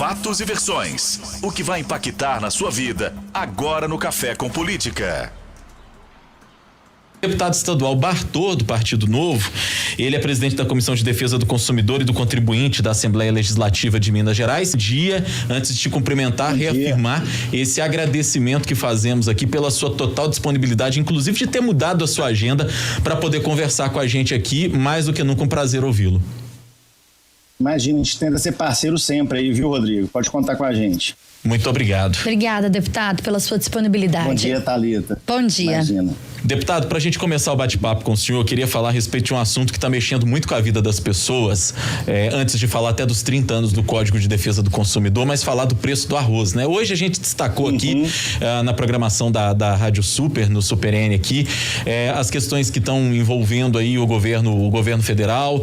fatos e versões. O que vai impactar na sua vida, agora no Café com Política. Deputado estadual Bartô, do Partido Novo, ele é presidente da Comissão de Defesa do Consumidor e do Contribuinte da Assembleia Legislativa de Minas Gerais. Antes de te cumprimentar, reafirmar esse agradecimento que fazemos aqui pela sua total disponibilidade, inclusive de ter mudado a sua agenda para poder conversar com a gente aqui, mais do que nunca um prazer ouvi-lo. Imagina, a gente tenta ser parceiro sempre aí, viu, Rodrigo? Pode contar com a gente. Muito obrigado. Obrigada, deputado, pela sua disponibilidade. Bom dia, Thalita. Bom dia. Imagina. Deputado, para a gente começar o bate-papo com o senhor, eu queria falar a respeito de um assunto que está mexendo muito com a vida das pessoas, antes de falar até dos 30 anos do Código de Defesa do Consumidor, mas falar do preço do arroz, né? Hoje a gente destacou aqui na programação da Rádio Super, no Super N aqui, as questões que estão envolvendo aí o governo federal,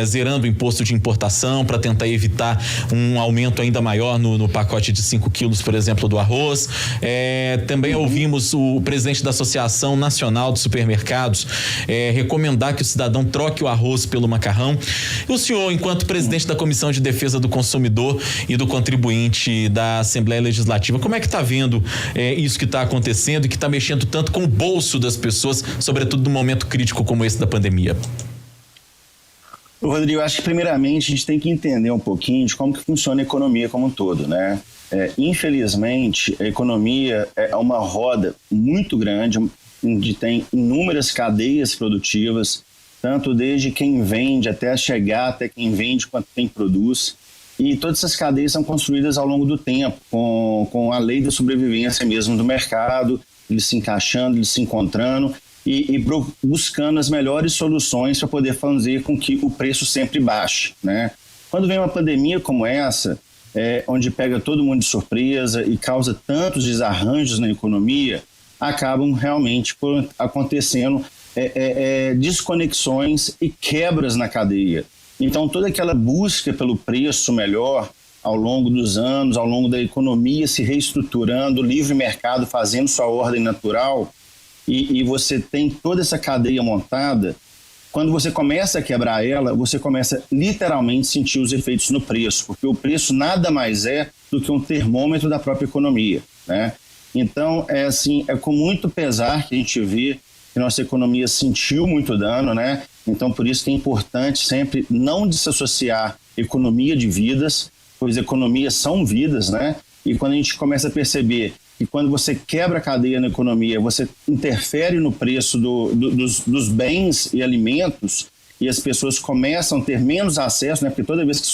zerando o imposto de importação para tentar evitar um aumento ainda maior no pacote de 5 quilos, por exemplo, do arroz. Também ouvimos o presidente da Associação Nacional de Supermercados recomendar que o cidadão troque o arroz pelo macarrão. E o senhor, enquanto presidente da Comissão de Defesa do Consumidor e do Contribuinte da Assembleia Legislativa, como é que está vendo isso que está acontecendo e que está mexendo tanto com o bolso das pessoas, sobretudo num momento crítico como esse da pandemia? Rodrigo, eu acho que primeiramente a gente tem que entender um pouquinho de como que funciona a economia como um todo, né? Infelizmente, a economia é uma roda muito grande, onde tem inúmeras cadeias produtivas, tanto desde quem vende até chegar, até quem vende quanto quem produz. E todas essas cadeias são construídas ao longo do tempo, com a lei da sobrevivência mesmo do mercado, eles se encaixando, eles se encontrando e buscando as melhores soluções para poder fazer com que o preço sempre baixe, né? Quando vem uma pandemia como essa, onde pega todo mundo de surpresa e causa tantos desarranjos na economia, acabam realmente acontecendo desconexões e quebras na cadeia. Então, toda aquela busca pelo preço melhor ao longo dos anos, ao longo da economia se reestruturando, o livre mercado fazendo sua ordem natural, e você tem toda essa cadeia montada, quando você começa a quebrar ela, você começa literalmente a sentir os efeitos no preço, porque o preço nada mais é do que um termômetro da própria economia, né? Então, é com muito pesar que a gente vê que nossa economia sentiu muito dano, né? Então, por isso que é importante sempre não desassociar economia de vidas, pois economias são vidas, né? E quando a gente começa a perceber que quando você quebra a cadeia na economia, você interfere no preço dos bens e alimentos, e as pessoas começam a ter menos acesso, né? Porque toda vez que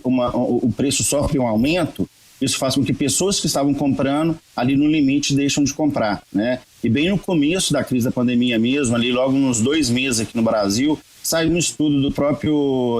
o preço sofre um aumento, isso faz com que pessoas que estavam comprando ali no limite deixam de comprar, né? E bem no começo da crise da pandemia mesmo, ali logo uns 2 meses aqui no Brasil, saiu um estudo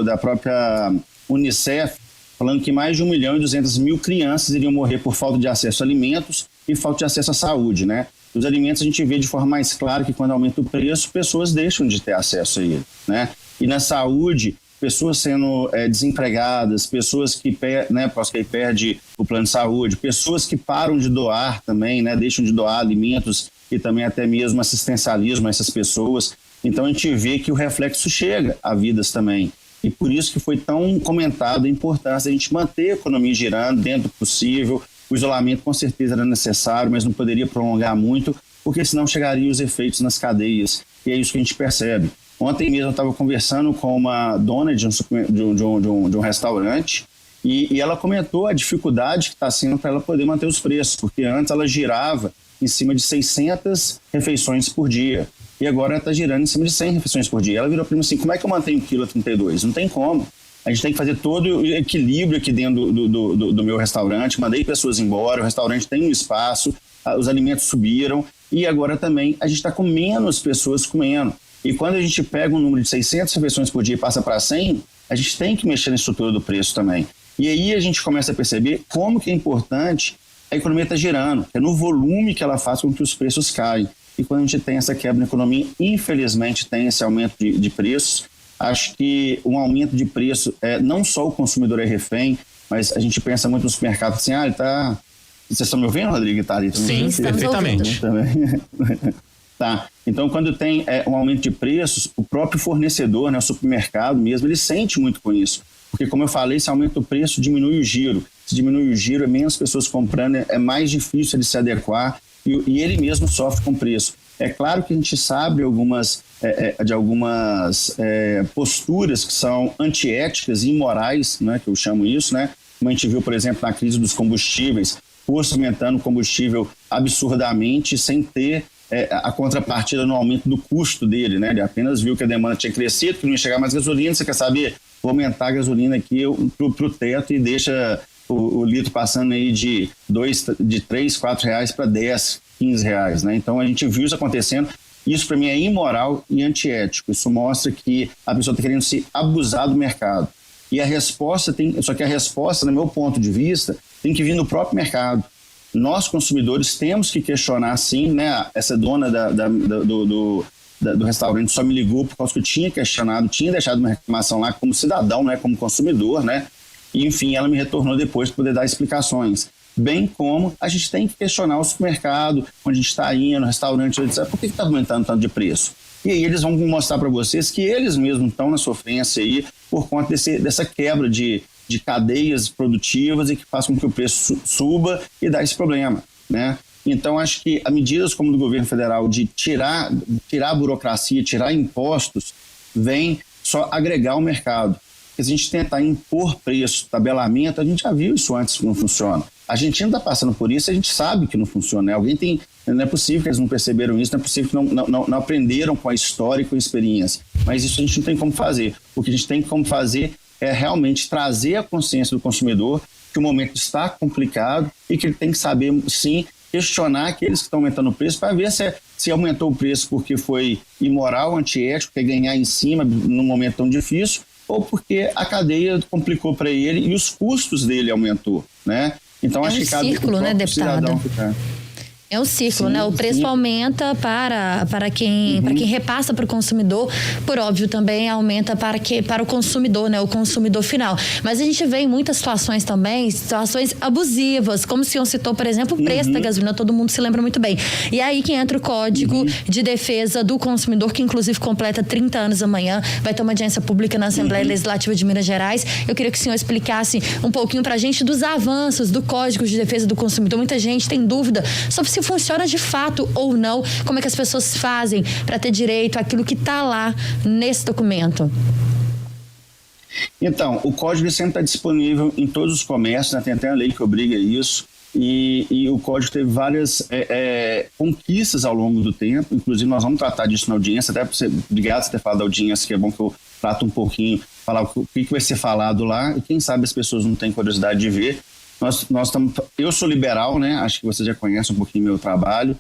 da própria Unicef, falando que mais de 1.200.000 crianças iriam morrer por falta de acesso a alimentos e falta de acesso à saúde, né? Os alimentos a gente vê de forma mais clara que quando aumenta o preço, pessoas deixam de ter acesso a ele, né? E na saúde, pessoas sendo desempregadas, pessoas que perdem o plano de saúde, pessoas que param de doar também, né, deixam de doar alimentos e também até mesmo assistencialismo a essas pessoas. Então a gente vê que o reflexo chega a vidas também. E por isso que foi tão comentado a importância de a gente manter a economia girando dentro do possível. O isolamento com certeza era necessário, mas não poderia prolongar muito, porque senão chegariam os efeitos nas cadeias. E é isso que a gente percebe. Ontem mesmo eu estava conversando com uma dona de um restaurante e ela comentou a dificuldade que está sendo para ela poder manter os preços, porque antes ela girava em cima de 600 refeições por dia e agora ela está girando em cima de 100 refeições por dia. Ela virou para mim assim, como é que eu mantenho 1,32 kg? Não tem como. A gente tem que fazer todo o equilíbrio aqui dentro do meu restaurante. Mandei pessoas embora, o restaurante tem um espaço, os alimentos subiram e agora também a gente está com menos pessoas comendo. E quando a gente pega um número de 600 refeições por dia e passa para 100, a gente tem que mexer na estrutura do preço também. E aí a gente começa a perceber como que é importante a economia estar girando, é no volume que ela faz com que os preços caem. E quando a gente tem essa quebra na economia, infelizmente tem esse aumento de preços. Acho que um aumento de preço, não só o consumidor é refém, mas a gente pensa muito no supermercado assim, vocês estão me ouvindo, Rodrigo? Tá ali, sim, perfeitamente. Tá. Então, quando tem um aumento de preços, o próprio fornecedor, né, o supermercado mesmo, ele sente muito com isso. Porque, como eu falei, se aumenta o preço, diminui o giro. Se diminui o giro, é menos pessoas comprando, é mais difícil de se adequar e ele mesmo sofre com o preço. É claro que a gente sabe de algumas posturas que são antiéticas e imorais, né, que eu chamo isso, né? Como a gente viu, por exemplo, na crise dos combustíveis, posto aumentando o combustível absurdamente sem ter a contrapartida no aumento do custo dele, né? Ele apenas viu que a demanda tinha crescido, que não ia chegar mais gasolina, você quer saber? Vou aumentar a gasolina aqui pro teto e deixa o litro passando aí de 3, 4 reais para 10, 15 reais, né? Então a gente viu isso acontecendo. Isso para mim é imoral e antiético. Isso mostra que a pessoa está querendo se abusar do mercado. E a resposta só que a resposta, no meu ponto de vista, tem que vir do próprio mercado. Nós, consumidores, temos que questionar, sim, né? Essa dona do restaurante só me ligou por causa que eu tinha questionado, tinha deixado uma reclamação lá como cidadão, né? Como consumidor, né? E, enfim, ela me retornou depois para poder dar explicações. Bem como a gente tem que questionar o supermercado, onde a gente está indo, no restaurante, por que está aumentando tanto de preço? E aí eles vão mostrar para vocês que eles mesmos estão na sofrência aí por conta dessa quebra de cadeias produtivas e que faz com que o preço suba e dá esse problema, né? Então, acho que medidas como do governo federal de tirar a burocracia, tirar impostos, vem só agregar o mercado. Se a gente tentar impor preço, tabelamento, a gente já viu isso antes que não funciona. A Argentina está passando por isso, a gente sabe que não funciona. Né? Não é possível que eles não perceberam isso, não é possível que não aprenderam com a história e com a experiência. Mas isso a gente não tem como fazer. O que a gente tem como fazer é realmente trazer a consciência do consumidor que o momento está complicado e que ele tem que saber, sim, questionar aqueles que estão aumentando o preço para ver se aumentou o preço porque foi imoral, antiético, quer ganhar em cima num momento tão difícil, ou porque a cadeia complicou para ele e os custos dele aumentou, né? Então, acho que cabe círculo, né, deputado? É um ciclo, né? O preço aumenta para quem repassa para o consumidor, por óbvio também aumenta para o consumidor, né? O consumidor final. Mas a gente vê em muitas situações também, situações abusivas, como o senhor citou, por exemplo, o preço da gasolina, todo mundo se lembra muito bem. E aí que entra o Código de Defesa do Consumidor, que inclusive completa 30 anos amanhã, vai ter uma audiência pública na Assembleia Legislativa de Minas Gerais. Eu queria que o senhor explicasse um pouquinho pra gente dos avanços do Código de Defesa do Consumidor. Muita gente tem dúvida sobre se funciona de fato ou não, como é que as pessoas fazem para ter direito àquilo que está lá nesse documento. Então, o código sempre está disponível em todos os comércios, né? Tem até a lei que obriga isso, e o código teve várias conquistas ao longo do tempo, inclusive nós vamos tratar disso na audiência, até obrigado por ter falado da audiência, que é bom que eu trato um pouquinho, falar o que vai ser falado lá, e quem sabe as pessoas não têm curiosidade de ver. Eu sou liberal, né? Acho que você já conhece um pouquinho meu trabalho.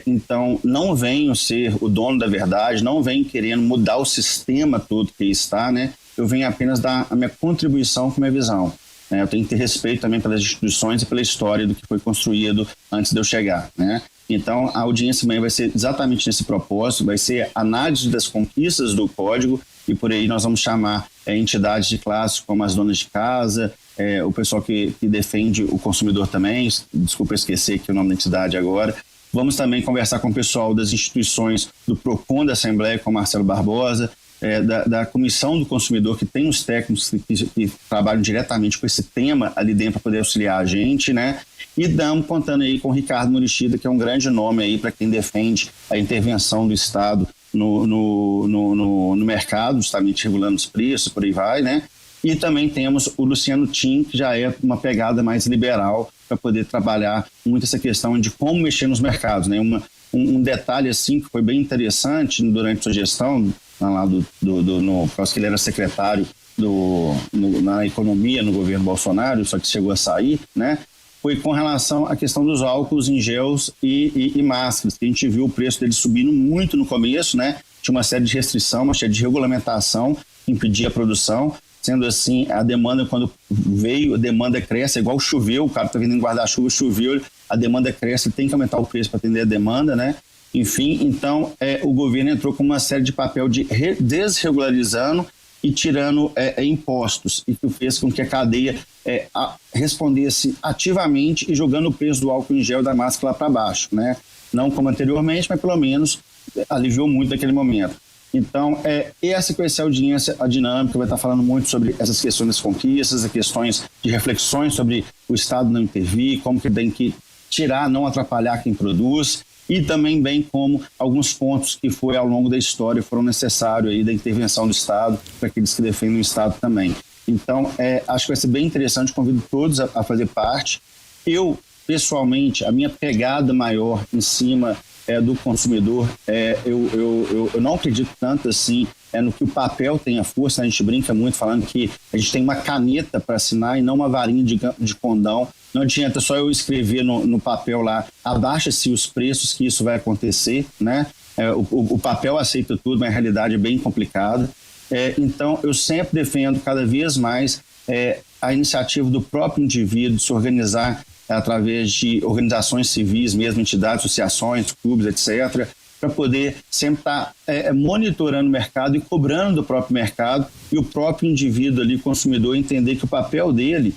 Então, não venho ser o dono da verdade, não venho querendo mudar o sistema todo que está, né? Eu venho apenas dar a minha contribuição com a minha visão. Né? Eu tenho que ter respeito também pelas instituições e pela história do que foi construído antes de eu chegar, né? Então, a audiência amanhã vai ser exatamente nesse propósito, vai ser análise das conquistas do Código e por aí nós vamos chamar entidades de classe como as donas de casa, o pessoal que defende o consumidor também, desculpa esquecer aqui o nome da entidade agora. Vamos também conversar com o pessoal das instituições do PROCON da Assembleia, com o Marcelo Barbosa, da Comissão do Consumidor, que tem os técnicos que trabalham diretamente com esse tema ali dentro para poder auxiliar a gente, né? E estamos contando aí com o Ricardo Murichida, que é um grande nome aí para quem defende a intervenção do Estado no mercado, justamente regulando os preços, por aí vai, né? E também temos o Luciano Tim, que já é uma pegada mais liberal para poder trabalhar muito essa questão de como mexer nos mercados, né? Um detalhe assim que foi bem interessante durante sua gestão, lá por causa que ele era secretário na economia no governo Bolsonaro, só que chegou a sair, né? Foi com relação à questão dos álcools em gels e máscaras, que a gente viu o preço deles subindo muito no começo, né? Tinha uma série de restrição, uma série de regulamentação que impedia a produção. Sendo assim, a demanda, quando veio, a demanda cresce, igual choveu, o cara está vindo em guarda-chuva, choveu, a demanda cresce, tem que aumentar o preço para atender a demanda, né? Enfim, então o governo entrou com uma série de papel de desregularizando e tirando impostos, e que fez com que a cadeia respondesse ativamente e jogando o preço do álcool em gel e da máscara lá para baixo, né? Não como anteriormente, mas pelo menos aliviou muito naquele momento. Então, essa com essa audiência, a dinâmica vai estar falando muito sobre essas questões das conquistas, as questões de reflexões sobre o Estado não intervir, como que tem que tirar, não atrapalhar quem produz, e também bem como alguns pontos que foi ao longo da história foram necessários aí da intervenção do Estado para aqueles que defendem o Estado também. Então, acho que vai ser bem interessante, convido todos a fazer parte. Eu, pessoalmente, a minha pegada maior em cima do consumidor, eu não acredito tanto assim no que o papel tem a força. A gente brinca muito falando que a gente tem uma caneta para assinar e não uma varinha de condão. Não adianta só eu escrever no papel lá, abaixa-se os preços, que isso vai acontecer, né? O papel aceita tudo, mas a realidade é bem complicada. Então, eu sempre defendo cada vez mais a iniciativa do próprio indivíduo de se organizar através de organizações civis, mesmo entidades, associações, clubes, etc., para poder sempre estar monitorando o mercado e cobrando do próprio mercado, e o próprio indivíduo ali, consumidor, entender que o papel dele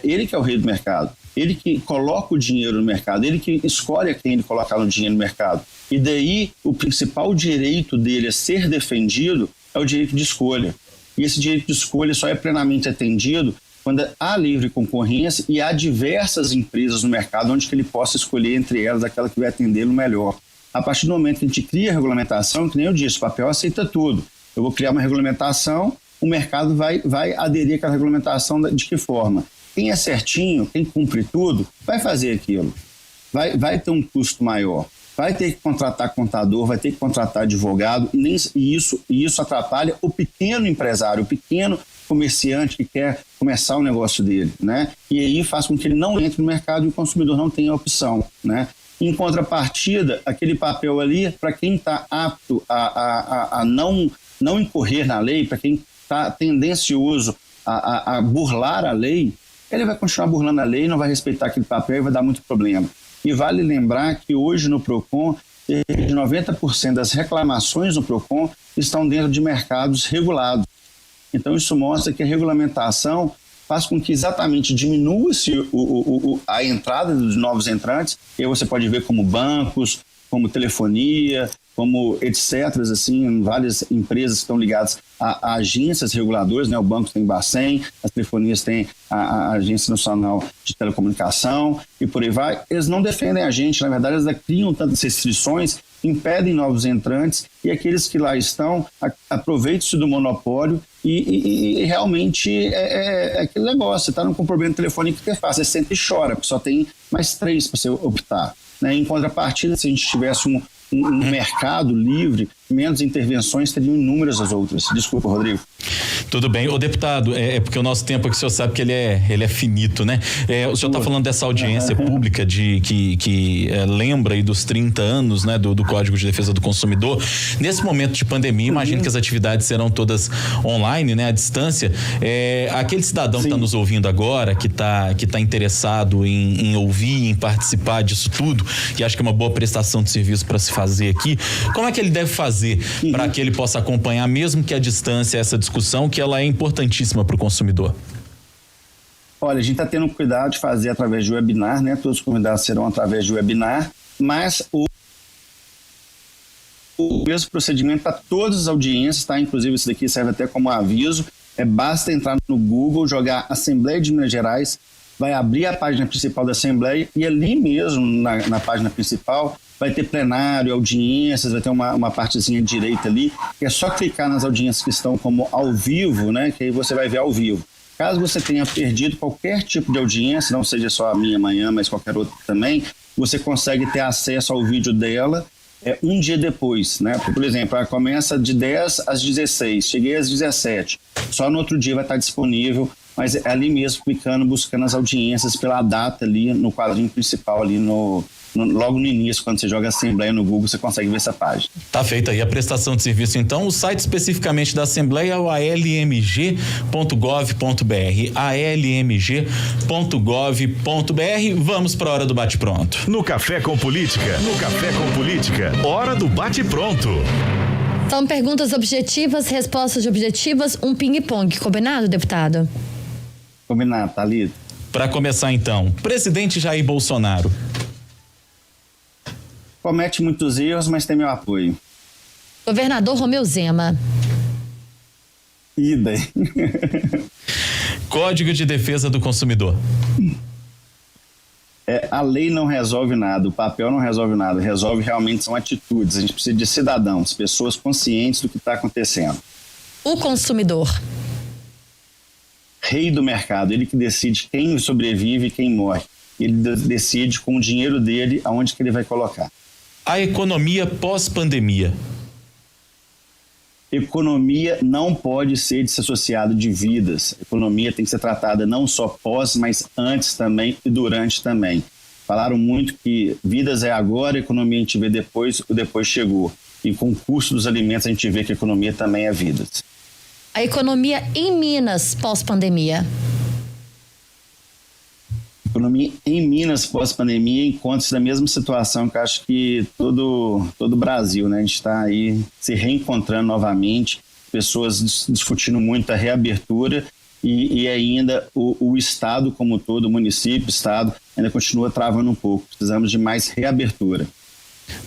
ele que é o rei do mercado, ele que coloca o dinheiro no mercado, ele que escolhe a quem ele colocar o dinheiro no mercado. E daí o principal direito dele a ser defendido é o direito de escolha. E esse direito de escolha só é plenamente atendido quando há livre concorrência e há diversas empresas no mercado onde que ele possa escolher entre elas aquela que vai atendê-lo melhor. A partir do momento que a gente cria a regulamentação, que nem eu disse, o papel aceita tudo. Eu vou criar uma regulamentação, o mercado vai aderir àquela regulamentação de que forma? Quem é certinho, quem cumpre tudo, vai fazer aquilo. Vai ter um custo maior. Vai ter que contratar contador, vai ter que contratar advogado, e isso atrapalha o pequeno empresário, o pequeno comerciante que quer começar o negócio dele, né? E aí faz com que ele não entre no mercado e o consumidor não tenha opção, né? Em contrapartida, aquele papel ali, para quem está apto a não incorrer na lei, para quem está tendencioso a burlar a lei, ele vai continuar burlando a lei, não vai respeitar aquele papel e vai dar muito problema. E vale lembrar que hoje no PROCON, 90% das reclamações no PROCON estão dentro de mercados regulados. Então isso mostra que a regulamentação faz com que exatamente diminua-se a entrada dos novos entrantes, e aí você pode ver como bancos, como telefonia, como etc., assim, várias empresas que estão ligadas a agências reguladoras, né? O banco tem Bacen, as telefonias têm a Agência Nacional de Telecomunicação e por aí vai. Eles não defendem a gente, na verdade eles criam tantas restrições, impedem novos entrantes, e aqueles que lá estão aproveitam-se do monopólio e realmente é aquele negócio. Você está com um problema de telefone, que você faz? Você senta e chora, porque só tem mais 3 para você optar, né? Em contrapartida, se a gente tivesse um mercado livre, menos intervenções, teriam inúmeras as outras. Desculpa, Rodrigo. Tudo bem. O deputado, porque o nosso tempo aqui, o senhor sabe que ele é finito, né? O senhor está falando dessa audiência pública que lembra aí dos 30 anos, né, do Código de Defesa do Consumidor. Nesse momento de pandemia, imagino que as atividades serão todas online, né, à distância. Aquele cidadão que está nos ouvindo agora, que tá interessado em ouvir, em participar disso tudo, e acho que é uma boa prestação de serviço para se fazer aqui, como é que ele deve fazer para que ele possa acompanhar, mesmo que à distância, essa discussão, que ela é importantíssima para o consumidor? Olha, a gente está tendo cuidado de fazer através de webinar, né? Todos os convidados serão através de webinar, mas o mesmo procedimento para todas as audiências, tá? Inclusive isso daqui serve até como aviso. Basta entrar no Google, jogar Assembleia de Minas Gerais, vai abrir a página principal da Assembleia, e ali mesmo, na página principal, vai ter plenário, audiências, vai ter uma partezinha direita ali, que é só clicar nas audiências que estão como ao vivo, né? Que aí você vai ver ao vivo. Caso você tenha perdido qualquer tipo de audiência, não seja só a minha amanhã, mas qualquer outra também, você consegue ter acesso ao vídeo dela um dia depois, né? Por exemplo, ela começa de 10 às 16, cheguei às 17, só no outro dia vai estar disponível, mas é ali mesmo, clicando, buscando as audiências pela data ali no quadrinho principal, ali logo no início, quando você joga Assembleia no Google, você consegue ver essa página. Tá feita aí a prestação de serviço, então. O site especificamente da Assembleia é o almg.gov.br, almg.gov.br. Vamos para a hora do bate-pronto. No Café com Política, hora do bate-pronto. São perguntas objetivas, respostas objetivas, um ping-pong. Combinado, deputado? Combinado, Thalita. Para começar, então, presidente Jair Bolsonaro. Comete muitos erros, mas tem meu apoio. Governador Romeu Zema. Idem. Código de Defesa do Consumidor. A lei não resolve nada, o papel não resolve nada, resolve realmente são atitudes. A gente precisa de cidadãos, pessoas conscientes do que está acontecendo. O consumidor. Rei do mercado, ele que decide quem sobrevive e quem morre. Ele decide com o dinheiro dele aonde que ele vai colocar. A economia pós-pandemia. Economia não pode ser desassociada de vidas. A economia tem que ser tratada não só pós, mas antes também e durante também. Falaram muito que vidas é agora, a economia a gente vê depois, o depois chegou. E com o custo dos alimentos a gente vê que a economia também é vidas. A economia em Minas pós-pandemia. Economia em Minas pós-pandemia encontra-se na mesma situação que acho que todo o Brasil, né? A gente está aí se reencontrando novamente, pessoas discutindo muito a reabertura e ainda o Estado como todo, o município, o Estado, ainda continua travando um pouco. Precisamos de mais reabertura.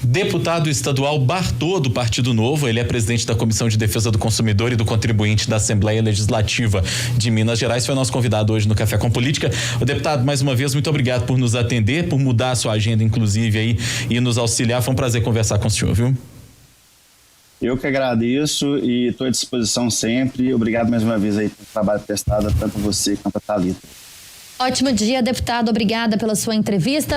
Deputado estadual Bartô, do Partido Novo, ele é presidente da Comissão de Defesa do Consumidor e do Contribuinte da Assembleia Legislativa de Minas Gerais, foi nosso convidado hoje no Café com Política. O deputado, mais uma vez, muito obrigado por nos atender, por mudar a sua agenda, inclusive, aí, e nos auxiliar. Foi um prazer conversar com o senhor, viu? Eu que agradeço e estou à disposição sempre. Obrigado mais uma vez aí pelo trabalho prestado, tanto a você quanto a Thalita. Ótimo dia, deputado. Obrigada pela sua entrevista.